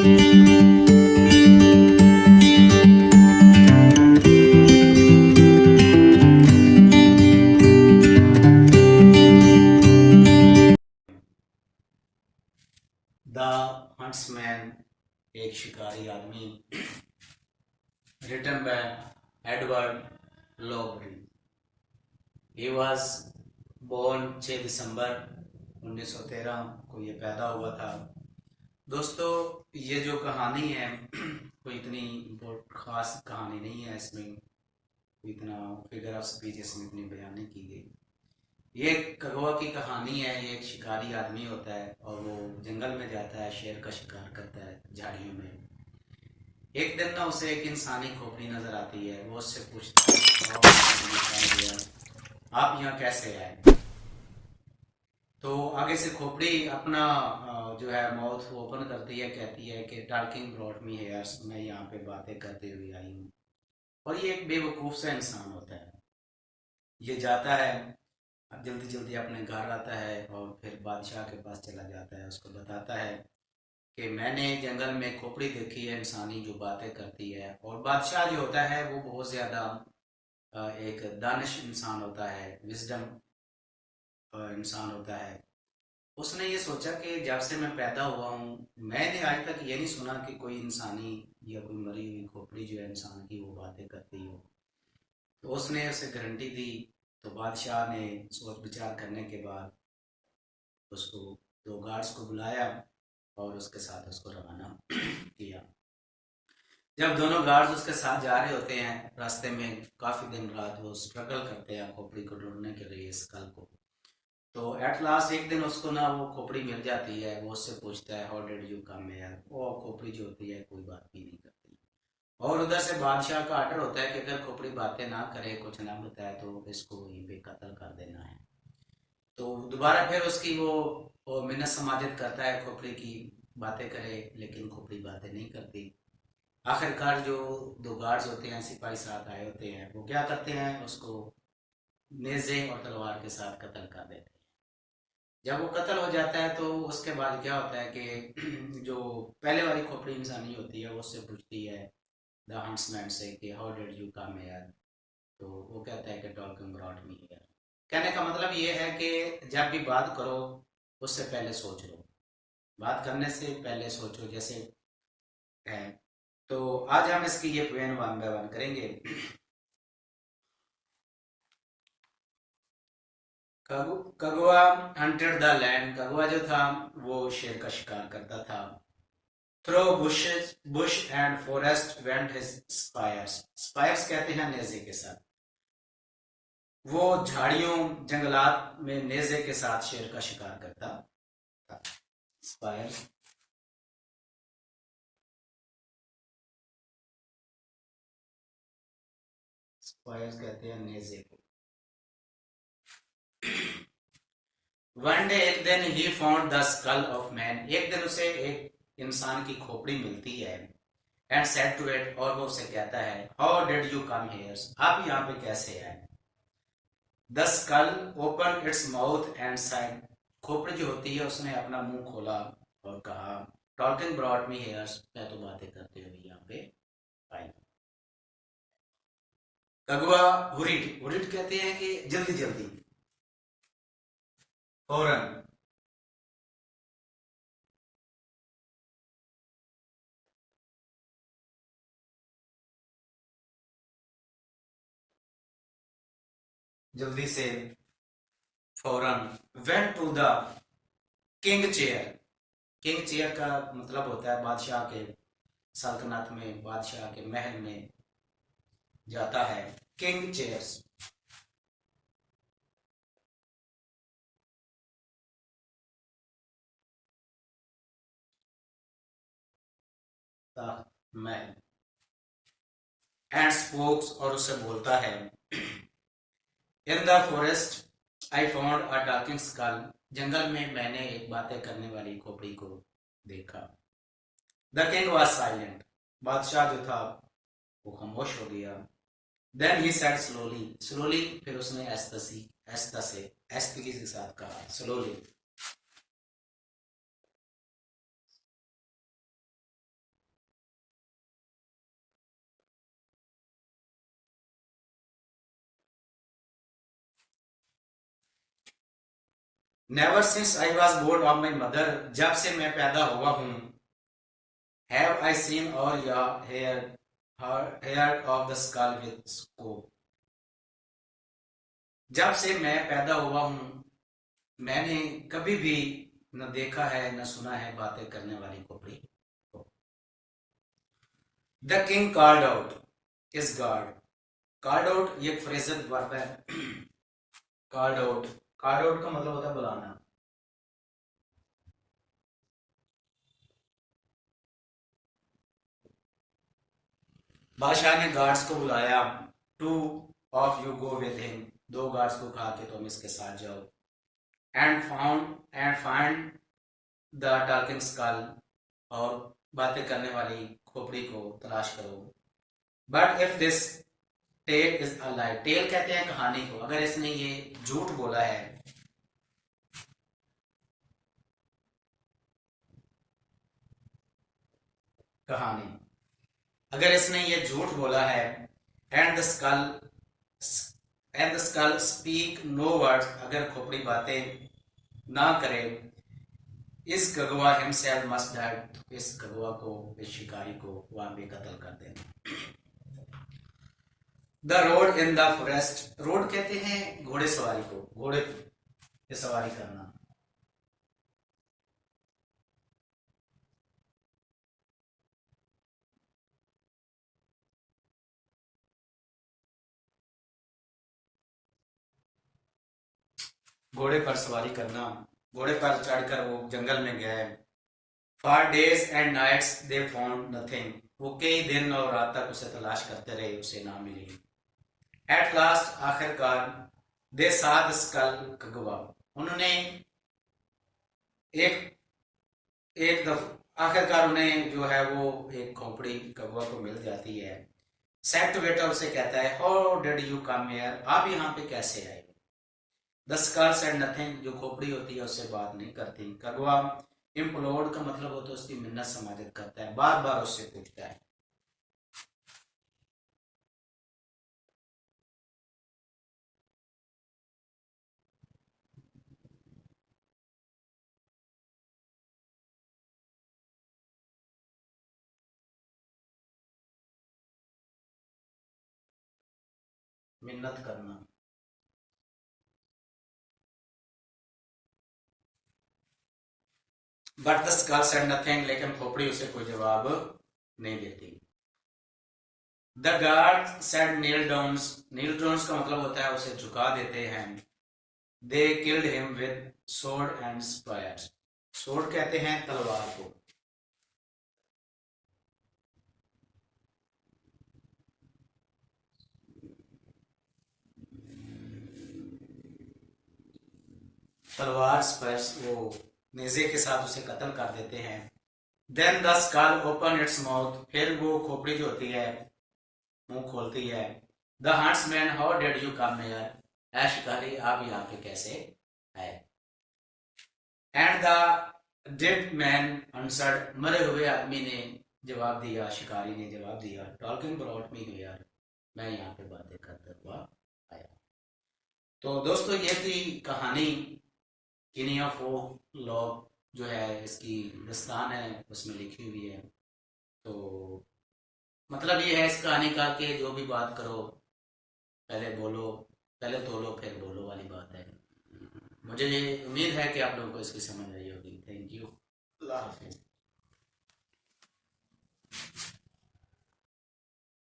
The huntsman, एक शिकारी आदमी, written by Edward Lowbury. He was born 6 December 1913 को ये पैदा हुआ था। दोस्तों, ये जो कहानी है कोई इतनी बहुत खास कहानी नहीं है। इसमें कोई इतना फिगर ऑफ स्पीच इसमें इतनी बयान नहीं की गई। ये कगवा की कहानी है। ये एक शिकारी आदमी होता है और वो जंगल में जाता है, शेर का शिकार करता है झाड़ियों में। एक दिन ना उसे एक इंसानी खोपड़ी नजर आती है। वो उससे पूछता है, आप यहाँ कैसे आए? तो आगे से खोपड़ी अपना जो है माउथ ओपन करती है, कहती है कि टॉकिंग ब्रॉट मी हेयर्स, मैं यहाँ पे बातें करते हुए आई हूँ। और ये एक बेवकूफ़ सा इंसान होता है। ये जाता है, जल्दी जल्दी अपने घर आता है और फिर बादशाह के पास चला जाता है। उसको बताता है कि मैंने जंगल में खोपड़ी देखी है इंसानी जो बातें करती है। और बादशाह जो होता है वो बहुत ज़्यादा एक दानिश इंसान होता है, विजडम इंसान होता है। उसने ये सोचा कि जब से मैं पैदा हुआ हूँ मैंने आज तक ये नहीं सुना कि कोई इंसानी या कोई मरी हुई खोपड़ी जो है इंसान की वो बातें करती हो। तो उसने उसे गारंटी दी। तो बादशाह ने सोच विचार करने के बाद उसको दो गार्ड्स को बुलाया और उसके साथ उसको रवाना किया। जब दोनों गार्ड्स उसके साथ जा रहे होते हैं, रास्ते में काफ़ी दिन रात वो स्ट्रगल करते हैं खोपड़ी को ढूंढने के लिए, इस कल को। तो एट लास्ट एक दिन उसको ना वो खोपड़ी मिल जाती है। वो उससे पूछता है, how did you come here? वो खोपड़ी जो होती है कोई बात भी नहीं करती। और उधर से बादशाह का आर्डर होता है कि अगर खोपड़ी बातें ना करे, कुछ ना बताए, तो इसको वहीं पे कत्ल कर देना है। तो दोबारा फिर उसकी वो मिन्नत समाजत करता है खोपड़ी की बातें करे, लेकिन खोपड़ी बातें नहीं करती। आखिरकार जो दो गार्ड्स होते हैं, सिपाही साथ आए होते हैं, वो क्या करते हैं, उसको नेज़े और तलवार के साथ कत्ल कर देते हैं। जब वो कत्ल हो जाता है तो उसके बाद क्या होता है कि जो पहले वाली खोपड़ी इंसानी होती है वो उससे पूछती है द हंट्समैन से कि how did you come here? तो वो कहता है कि टॉकिंग ब्रॉट मी हियर। कहने का मतलब ये है कि जब भी बात करो उससे पहले सोच लो, बात करने से पहले सोचो जैसे है। तो आज हम इसकी ये पोएम वन बाय वन करेंगे। Kagua hunted the land. Kagua जो था वो शेर का शिकार करता था। Through bushes bush and forest went his spears. Spears कहते हैं नेजे के साथ। वो झाड़ियों जंगलात में नेजे के साथ शेर का शिकार करता था। स्पायर्स, स्पायर्स कहते हैं नेजे को। वन डे, एक दिन, he found the skull of man. एक दिन उसे एक इंसान की खोपड़ी मिलती है। एंड सेड टू इट, और वो उसे कहता है, how did you come here? आप यहाँ पे कैसे आए? The skull open its mouth and side. खोपड़ी जो होती है उसने अपना मुंह खोला और कहा, टॉकिंग ब्रॉट मी हियर, मैं तो बातें करते हुए यहाँ पे आई। कगुआ हुरिट, हुरिट कहते हैं कि जल्दी जल्दी, फौरन। जल्दी से, फौरन। Went to the king chair. King chair का मतलब होता है बादशाह के सल्तनत में, बादशाह के महल में जाता है। किंग चेयर्स, महल। एंड स्पोक्स, और उससे बोलता है, in the forest I found a talking skull. जंगल में मैंने एक बातें करने वाली खोपड़ी को देखा। The king was silent. बादशाह जो था वो खामोश हो गया। Then he said slowly, slowly, फिर उसने ऐस्ता से ऐस्तगी के साथ कहा, slowly, never since I was born of my mother, जब से मैं पैदा हुआ हूँ। हैव आई सीन और या hair of the skull with scope, जब से मैं पैदा हुआ हूँ मैंने कभी भी न देखा है न सुना है बातें करने वाली खोपड़ी को। The king called out is God, called out ये फ्रेजल वर्ब है। कॉल्ड आउट, कॉल्ड आउट का मतलब होता है बुलाना। बादशाह ने गार्ड्स को बुलाया, two of you go with him, दो गार्ड्स को कहा कि तुम इसके साथ जाओ। And find the talking skull, और बातें करने वाली खोपड़ी को तलाश करो। But if this tale is a lie, tale कहते हैं कहानी को, अगर इसने ये झूठ बोला है, कहानी, अगर इसने ये झूठ बोला है, and the skull speak no words, अगर खोपड़ी बातें ना करे, इस गगवा हिमसेल्फ मस्ट डाई, इस गगवा को, इस शिकारी को वहां भी कत्ल कर देना। The road in the forest, road कहते हैं घोड़े सवारी को, घोड़े की सवारी करना। घोड़े पर सवारी करना, घोड़े पर चढ़कर वो जंगल में गए। For days and nights they found nothing, वो कई दिन और रात तक उसे तलाश करते रहे, उसे ना मिली। एट लास्ट, आखिरकार, दे सा द स्कल कगवा, उन्होंने एक एक दफ आखिरकार उन्हें जो है वो एक खोपड़ी कगवा को मिल जाती है। सेट वेटर उसे कहता है, how did you come here, आप यहाँ पे कैसे आए। द स्कल सेड नथिंग, जो खोपड़ी होती है उससे बात नहीं करती। कगवा इम्प्लोर्ड का मतलब होता है उसकी मिन्नत समाजत करता है, बार बार उससे पूछता है। मिन्नत करना। But the skull said nothing, लेकिन खोपड़ी उसे कोई जवाब नहीं देती। The guard said kneel downs, kneel downs का मतलब होता है उसे झुका देते हैं। They killed him with sword and spears, sword कहते हैं तलवार को। तलवार स्पर्श, वो नेजे के साथ उसे कत्ल कर देते हैं। Then the skull open its mouth, फिर वो खोपड़ी जो होती है मुंह खोलती है। The huntsman, how did you come here, ऐ शिकारी आप यहाँ पे कैसे आए। And the dead man answered, मरे हुए आदमी ने जवाब दिया, शिकारी ने जवाब दिया, टॉकिंग ब्रॉट मी हियर, मैं यहाँ पे बातें करता हुआ आया। तो दोस्तों ये थी कहानी किनिया फोक लॉग, जो है इसकी दास्तान है उसमें लिखी हुई है। तो मतलब ये है इस कहानी का कि जो भी बात करो पहले बोलो, पहले तोलो फिर बोलो वाली बात है। मुझे ये उम्मीद है कि आप लोगों को इसकी समझ